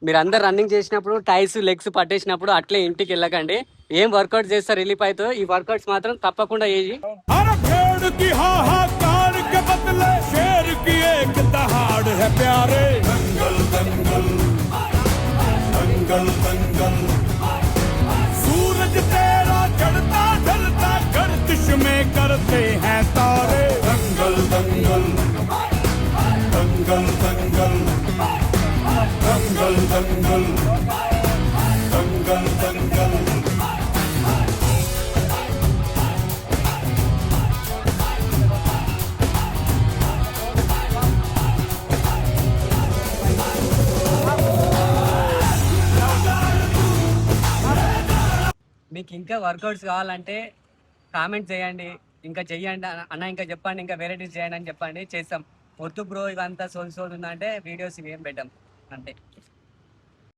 మీరు అందరు రన్నింగ్ చేసినప్పుడు టైర్స్ లెగ్స్ పట్టేసినప్పుడు అట్లే ఇంటికి వెళ్ళకండి. ఏం వర్కౌట్ చేస్తే రిలీఫ్ అవుతుందో ఈ వర్కౌట్స్ మాత్రం తప్పకుండా చేయి. करते हैं तारे दंगल दंगल दंगल दंगल दंगल दंगल दंगल दंगल మీకు ఇంకా వర్కౌట్స్ కావాలంటే కామెంట్ చేయండి, ఇంకా చెయ్యండి అన్న, ఇంకా చెప్పండి, ఇంకా వెరైటీస్ చేయండి అని చెప్పండి, చేస్తాం. వద్దు బ్రో ఇవంతా సోది సోది ఉందంటే వీడియోస్ ఏం పెట్టాం అంతే.